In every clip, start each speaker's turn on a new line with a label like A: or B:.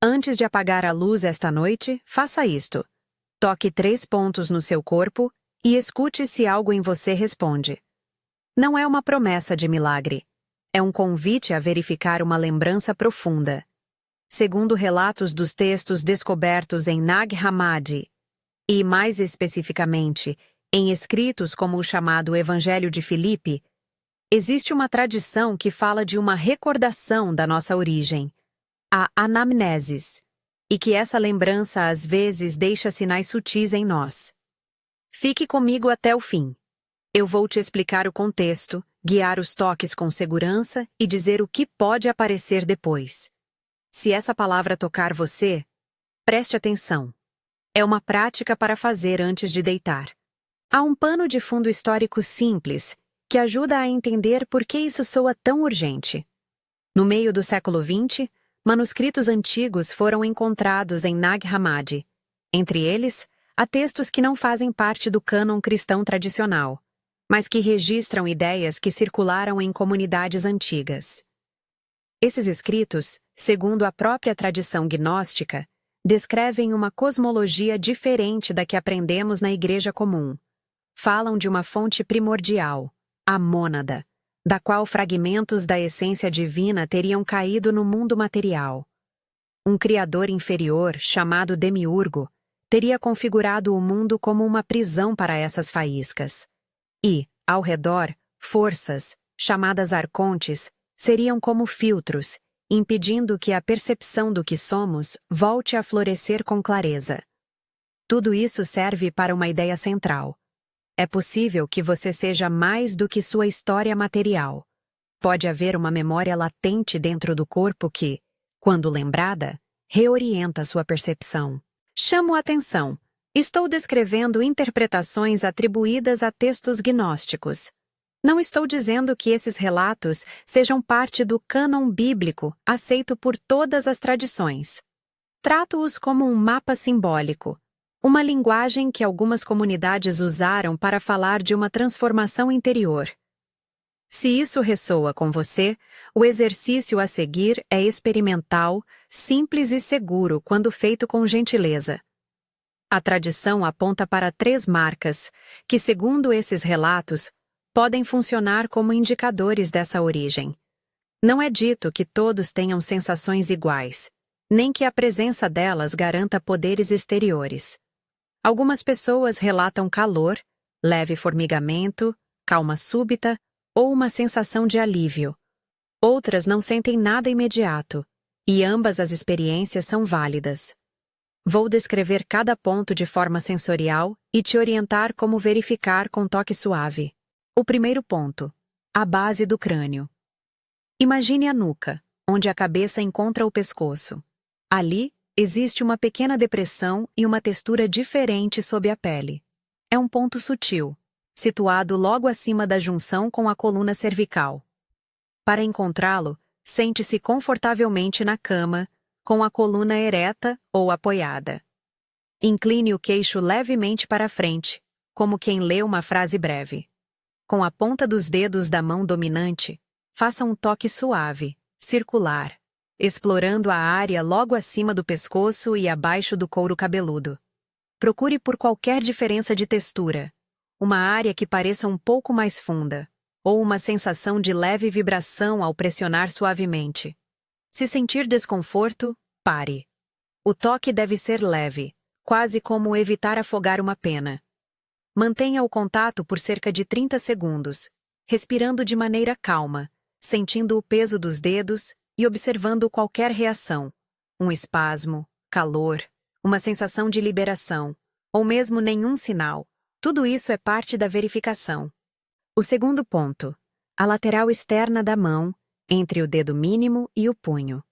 A: Antes de apagar a luz esta noite, faça isto. Toque 3 pontos no seu corpo e escute se algo em você responde. Não é uma promessa de milagre. É um convite a verificar uma lembrança profunda. Segundo relatos dos textos descobertos em Nag Hammadi, e mais especificamente, em escritos como o chamado Evangelho de Filipe, existe uma tradição que fala de uma recordação da nossa origem, a anamnesis, e que essa lembrança às vezes deixa sinais sutis em nós. Fique comigo até o fim. Eu vou te explicar o contexto, guiar os toques com segurança e dizer o que pode aparecer depois. Se essa palavra tocar você, preste atenção. É uma prática para fazer antes de deitar. Há um pano de fundo histórico simples que ajuda a entender por que isso soa tão urgente. No meio do século XX, manuscritos antigos foram encontrados em Nag Hammadi. Entre eles, há textos que não fazem parte do cânon cristão tradicional, mas que registram ideias que circularam em comunidades antigas. Esses escritos, segundo a própria tradição gnóstica, descrevem uma cosmologia diferente da que aprendemos na Igreja comum. Falam de uma fonte primordial, a mônada, da qual fragmentos da essência divina teriam caído no mundo material. Um criador inferior, chamado Demiurgo, teria configurado o mundo como uma prisão para essas faíscas. E, ao redor, forças, chamadas arcontes, seriam como filtros, impedindo que a percepção do que somos volte a florescer com clareza. Tudo isso serve para uma ideia central. É possível que você seja mais do que sua história material. Pode haver uma memória latente dentro do corpo que, quando lembrada, reorienta sua percepção. Chamo a atenção. Estou descrevendo interpretações atribuídas a textos gnósticos. Não estou dizendo que esses relatos sejam parte do cânon bíblico aceito por todas as tradições. Trato-os como um mapa simbólico, uma linguagem que algumas comunidades usaram para falar de uma transformação interior. Se isso ressoa com você, o exercício a seguir é experimental, simples e seguro quando feito com gentileza. A tradição aponta para 3 marcas, que, segundo esses relatos, podem funcionar como indicadores dessa origem. Não é dito que todos tenham sensações iguais, nem que a presença delas garanta poderes exteriores. Algumas pessoas relatam calor, leve formigamento, calma súbita ou uma sensação de alívio. Outras não sentem nada imediato, e ambas as experiências são válidas. Vou descrever cada ponto de forma sensorial e te orientar como verificar com toque suave. O primeiro ponto: a base do crânio. Imagine a nuca, onde a cabeça encontra o pescoço. Ali, existe uma pequena depressão e uma textura diferente sob a pele. É um ponto sutil, situado logo acima da junção com a coluna cervical. Para encontrá-lo, sente-se confortavelmente na cama, com a coluna ereta ou apoiada. Incline o queixo levemente para frente, como quem lê uma frase breve. Com a ponta dos dedos da mão dominante, faça um toque suave, circular, explorando a área logo acima do pescoço e abaixo do couro cabeludo. Procure por qualquer diferença de textura, uma área que pareça um pouco mais funda, ou uma sensação de leve vibração ao pressionar suavemente. Se sentir desconforto, pare. O toque deve ser leve, quase como evitar afogar uma pena. Mantenha o contato por cerca de 30 segundos, respirando de maneira calma, sentindo o peso dos dedos e observando qualquer reação, um espasmo, calor, uma sensação de liberação, ou mesmo nenhum sinal. Tudo isso é parte da verificação. O segundo ponto: a lateral externa da mão, entre o dedo mínimo e o punho.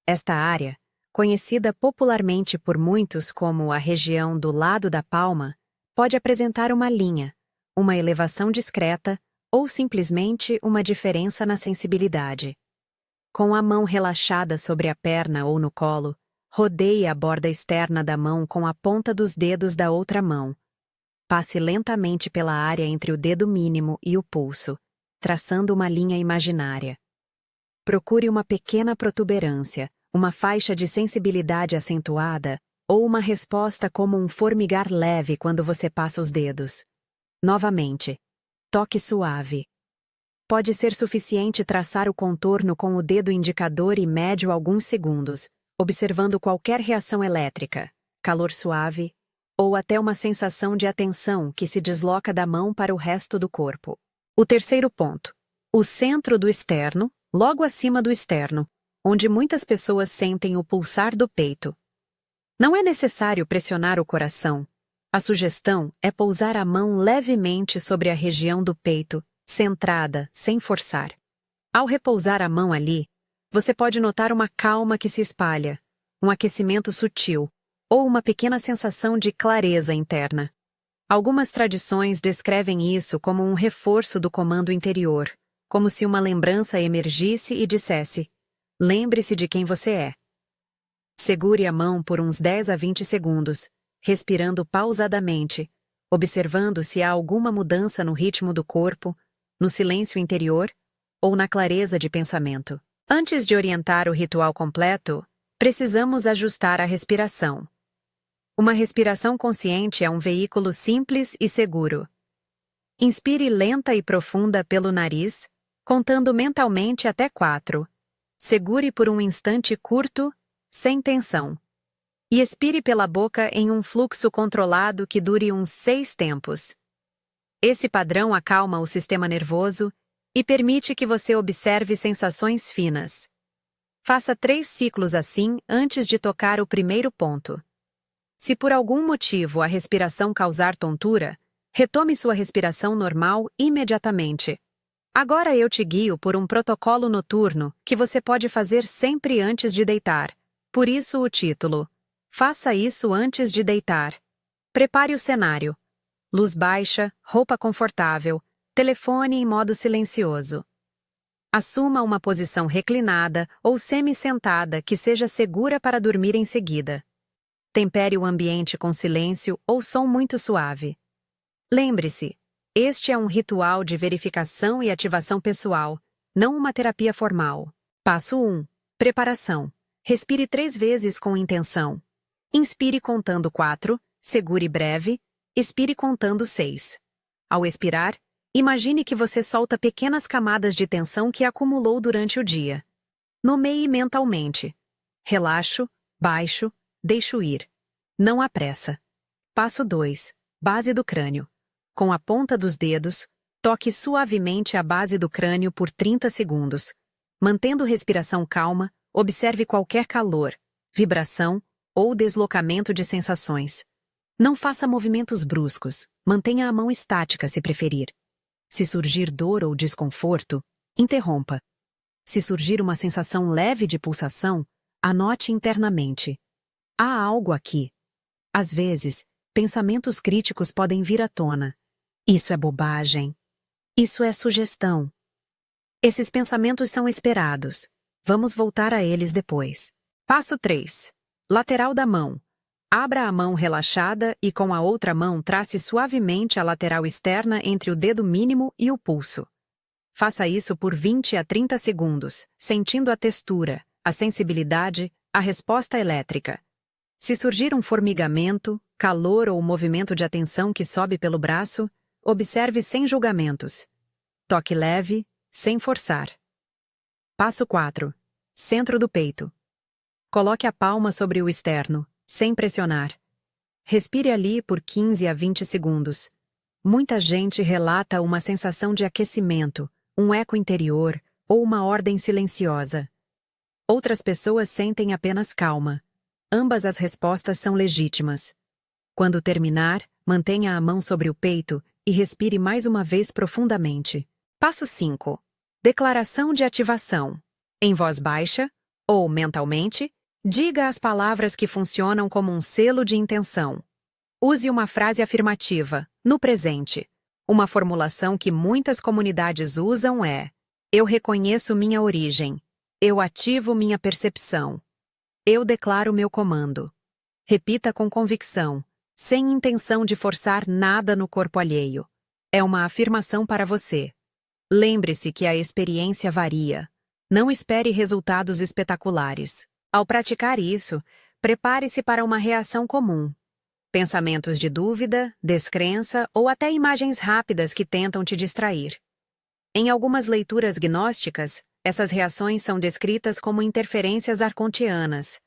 A: Esta área, conhecida popularmente por muitos como a região do lado da palma, pode apresentar uma linha, uma elevação discreta ou simplesmente uma diferença na sensibilidade. Com a mão relaxada sobre a perna ou no colo, rodeie a borda externa da mão com a ponta dos dedos da outra mão. Passe lentamente pela área entre o dedo mínimo e o pulso, traçando uma linha imaginária. Procure uma pequena protuberância, uma faixa de sensibilidade acentuada ou uma resposta como um formigar leve quando você passa os dedos. Novamente, toque suave. Pode ser suficiente traçar o contorno com o dedo indicador e médio alguns segundos, observando qualquer reação elétrica, calor suave, ou até uma sensação de atenção que se desloca da mão para o resto do corpo. O terceiro ponto. O centro do externo, logo acima do externo, onde muitas pessoas sentem o pulsar do peito. Não é necessário pressionar o coração. A sugestão é pousar a mão levemente sobre a região do peito, centrada, sem forçar. Ao repousar a mão ali, você pode notar uma calma que se espalha, um aquecimento sutil, ou uma pequena sensação de clareza interna. Algumas tradições descrevem isso como um reforço do comando interior, como se uma lembrança emergisse e dissesse: lembre-se de quem você é. Segure a mão por uns 10 a 20 segundos, respirando pausadamente, observando se há alguma mudança no ritmo do corpo, no silêncio interior ou na clareza de pensamento. Antes de orientar o ritual completo, precisamos ajustar a respiração. Uma respiração consciente é um veículo simples e seguro. Inspire lenta e profunda pelo nariz, contando mentalmente até 4. Segure por um instante curto, sem tensão. E expire pela boca em um fluxo controlado que dure uns 6 tempos. Esse padrão acalma o sistema nervoso e permite que você observe sensações finas. Faça 3 ciclos assim antes de tocar o primeiro ponto. Se por algum motivo a respiração causar tontura, retome sua respiração normal imediatamente. Agora eu te guio por um protocolo noturno que você pode fazer sempre antes de deitar. Por isso o título: Faça isso antes de deitar. Prepare o cenário. Luz baixa, roupa confortável, telefone em modo silencioso. Assuma uma posição reclinada ou semi-sentada que seja segura para dormir em seguida. Tempere o ambiente com silêncio ou som muito suave. Lembre-se, este é um ritual de verificação e ativação pessoal, não uma terapia formal. Passo 1. Preparação. Respire 3 vezes com intenção. Inspire contando 4, segure breve, expire contando 6. Ao expirar, imagine que você solta pequenas camadas de tensão que acumulou durante o dia. Nomeie mentalmente. Relaxo, baixo, deixo ir. Não há pressa. Passo 2. Base do crânio. Com a ponta dos dedos, toque suavemente a base do crânio por 30 segundos. Mantendo respiração calma, observe qualquer calor, vibração ou deslocamento de sensações. Não faça movimentos bruscos, mantenha a mão estática se preferir. Se surgir dor ou desconforto, interrompa. Se surgir uma sensação leve de pulsação, anote internamente. Há algo aqui. Às vezes, pensamentos críticos podem vir à tona. Isso é bobagem. Isso é sugestão. Esses pensamentos são esperados. Vamos voltar a eles depois. Passo 3. Lateral da mão. Abra a mão relaxada e com a outra mão trace suavemente a lateral externa entre o dedo mínimo e o pulso. Faça isso por 20 a 30 segundos, sentindo a textura, a sensibilidade, a resposta elétrica. Se surgir um formigamento, calor ou movimento de atenção que sobe pelo braço, observe sem julgamentos. Toque leve, sem forçar. Passo 4. Centro do peito. Coloque a palma sobre o externo, sem pressionar. Respire ali por 15 a 20 segundos. Muita gente relata uma sensação de aquecimento, um eco interior ou uma ordem silenciosa. Outras pessoas sentem apenas calma. Ambas as respostas são legítimas. Quando terminar, mantenha a mão sobre o peito e respire mais uma vez profundamente. Passo 5. Declaração de ativação. Em voz baixa, ou mentalmente, diga as palavras que funcionam como um selo de intenção. Use uma frase afirmativa, no presente. Uma formulação que muitas comunidades usam é: eu reconheço minha origem. Eu ativo minha percepção. Eu declaro meu comando. Repita com convicção, sem intenção de forçar nada no corpo alheio. É uma afirmação para você. Lembre-se que a experiência varia. Não espere resultados espetaculares. Ao praticar isso, prepare-se para uma reação comum. Pensamentos de dúvida, descrença ou até imagens rápidas que tentam te distrair. Em algumas leituras gnósticas, essas reações são descritas como interferências arcontianas,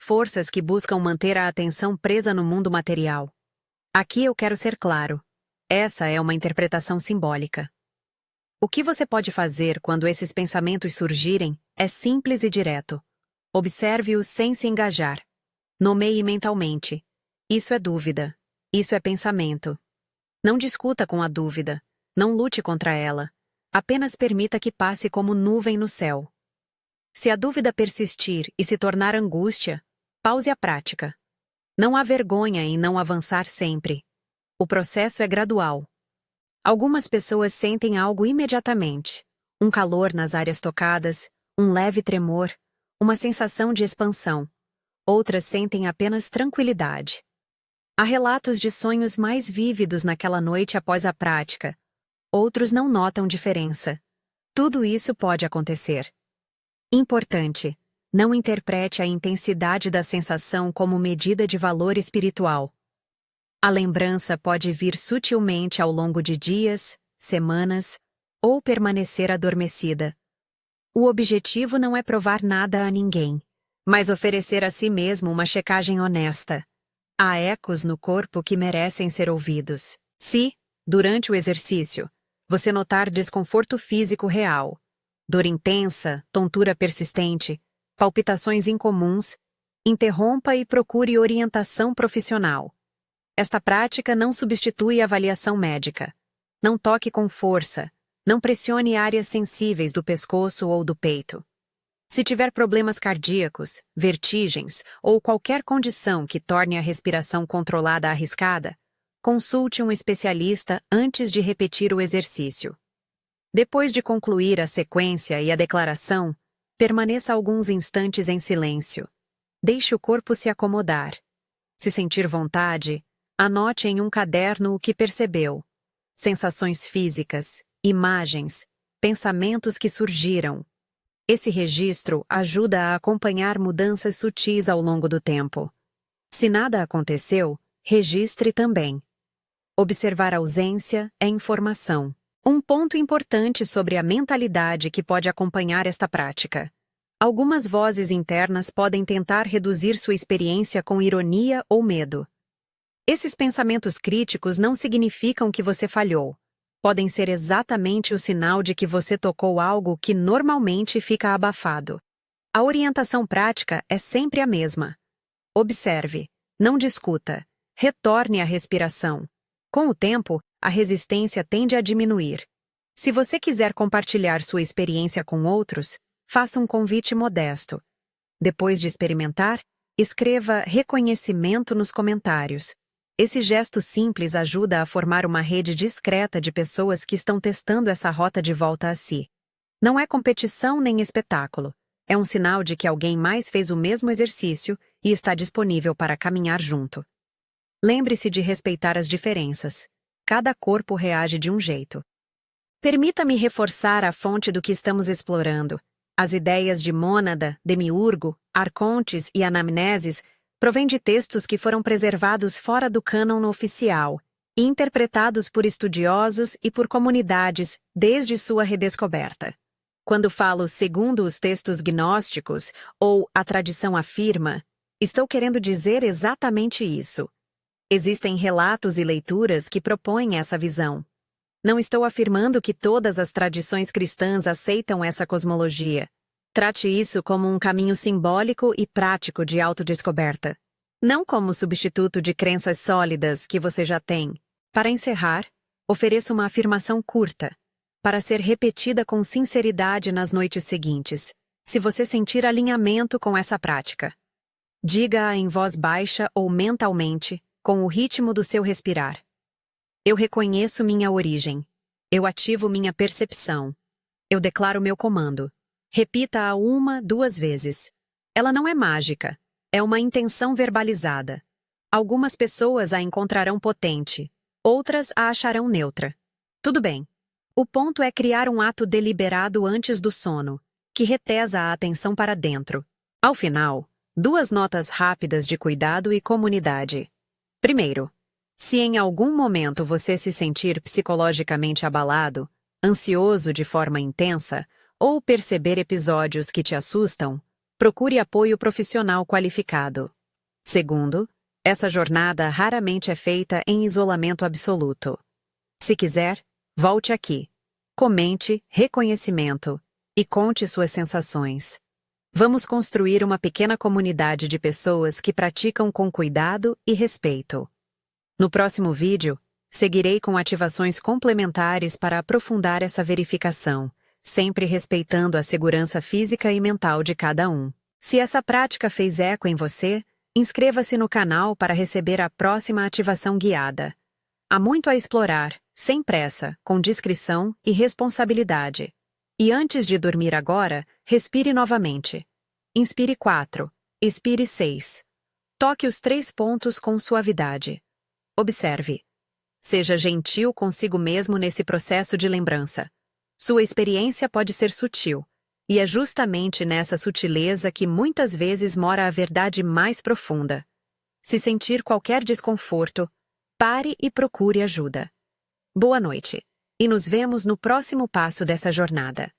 A: forças que buscam manter a atenção presa no mundo material. Aqui eu quero ser claro. Essa é uma interpretação simbólica. O que você pode fazer quando esses pensamentos surgirem é simples e direto. Observe-os sem se engajar. Nomeie mentalmente. Isso é dúvida. Isso é pensamento. Não discuta com a dúvida. Não lute contra ela. Apenas permita que passe como nuvem no céu. Se a dúvida persistir e se tornar angústia, pause a prática. Não há vergonha em não avançar sempre. O processo é gradual. Algumas pessoas sentem algo imediatamente. Um calor nas áreas tocadas, um leve tremor, uma sensação de expansão. Outras sentem apenas tranquilidade. Há relatos de sonhos mais vívidos naquela noite após a prática. Outros não notam diferença. Tudo isso pode acontecer. Importante: não interprete a intensidade da sensação como medida de valor espiritual. A lembrança pode vir sutilmente ao longo de dias, semanas, ou permanecer adormecida. O objetivo não é provar nada a ninguém, mas oferecer a si mesmo uma checagem honesta. Há ecos no corpo que merecem ser ouvidos. Se, durante o exercício, você notar desconforto físico real, dor intensa, tontura persistente, palpitações incomuns, interrompa e procure orientação profissional. Esta prática não substitui avaliação médica. Não toque com força. Não pressione áreas sensíveis do pescoço ou do peito. Se tiver problemas cardíacos, vertigens ou qualquer condição que torne a respiração controlada arriscada, consulte um especialista antes de repetir o exercício. Depois de concluir a sequência e a declaração, permaneça alguns instantes em silêncio. Deixe o corpo se acomodar. Se sentir vontade, anote em um caderno o que percebeu. Sensações físicas, imagens, pensamentos que surgiram. Esse registro ajuda a acompanhar mudanças sutis ao longo do tempo. Se nada aconteceu, registre também. Observar a ausência é informação. Um ponto importante sobre a mentalidade que pode acompanhar esta prática. Algumas vozes internas podem tentar reduzir sua experiência com ironia ou medo. Esses pensamentos críticos não significam que você falhou. Podem ser exatamente o sinal de que você tocou algo que normalmente fica abafado. A orientação prática é sempre a mesma. Observe, não discuta, retorne à respiração. Com o tempo, a resistência tende a diminuir. Se você quiser compartilhar sua experiência com outros, faça um convite modesto. Depois de experimentar, escreva reconhecimento nos comentários. Esse gesto simples ajuda a formar uma rede discreta de pessoas que estão testando essa rota de volta a si. Não é competição nem espetáculo. É um sinal de que alguém mais fez o mesmo exercício e está disponível para caminhar junto. Lembre-se de respeitar as diferenças. Cada corpo reage de um jeito. Permita-me reforçar a fonte do que estamos explorando. As ideias de mônada, demiurgo, arcontes e anamneses provém de textos que foram preservados fora do cânon oficial e interpretados por estudiosos e por comunidades desde sua redescoberta. Quando falo segundo os textos gnósticos ou a tradição afirma, estou querendo dizer exatamente isso. Existem relatos e leituras que propõem essa visão. Não estou afirmando que todas as tradições cristãs aceitam essa cosmologia. Trate isso como um caminho simbólico e prático de autodescoberta, não como substituto de crenças sólidas que você já tem. Para encerrar, ofereço uma afirmação curta, para ser repetida com sinceridade nas noites seguintes, se você sentir alinhamento com essa prática. Diga-a em voz baixa ou mentalmente, com o ritmo do seu respirar. Eu reconheço minha origem. Eu ativo minha percepção. Eu declaro meu comando. Repita-a 1, 2 vezes. Ela não é mágica. É uma intenção verbalizada. Algumas pessoas a encontrarão potente. Outras a acharão neutra. Tudo bem. O ponto é criar um ato deliberado antes do sono, que retesa a atenção para dentro. Ao final, 2 notas rápidas de cuidado e comunidade. Primeiro, se em algum momento você se sentir psicologicamente abalado, ansioso de forma intensa ou perceber episódios que te assustam, procure apoio profissional qualificado. Segundo, essa jornada raramente é feita em isolamento absoluto. Se quiser, volte aqui. Comente reconhecimento e conte suas sensações. Vamos construir uma pequena comunidade de pessoas que praticam com cuidado e respeito. No próximo vídeo, seguirei com ativações complementares para aprofundar essa verificação, sempre respeitando a segurança física e mental de cada um. Se essa prática fez eco em você, inscreva-se no canal para receber a próxima ativação guiada. Há muito a explorar, sem pressa, com discrição e responsabilidade. E antes de dormir agora, respire novamente. Inspire 4, expire 6. Toque os 3 pontos com suavidade. Observe. Seja gentil consigo mesmo nesse processo de lembrança. Sua experiência pode ser sutil, e é justamente nessa sutileza que muitas vezes mora a verdade mais profunda. Se sentir qualquer desconforto, pare e procure ajuda. Boa noite, e nos vemos no próximo passo dessa jornada.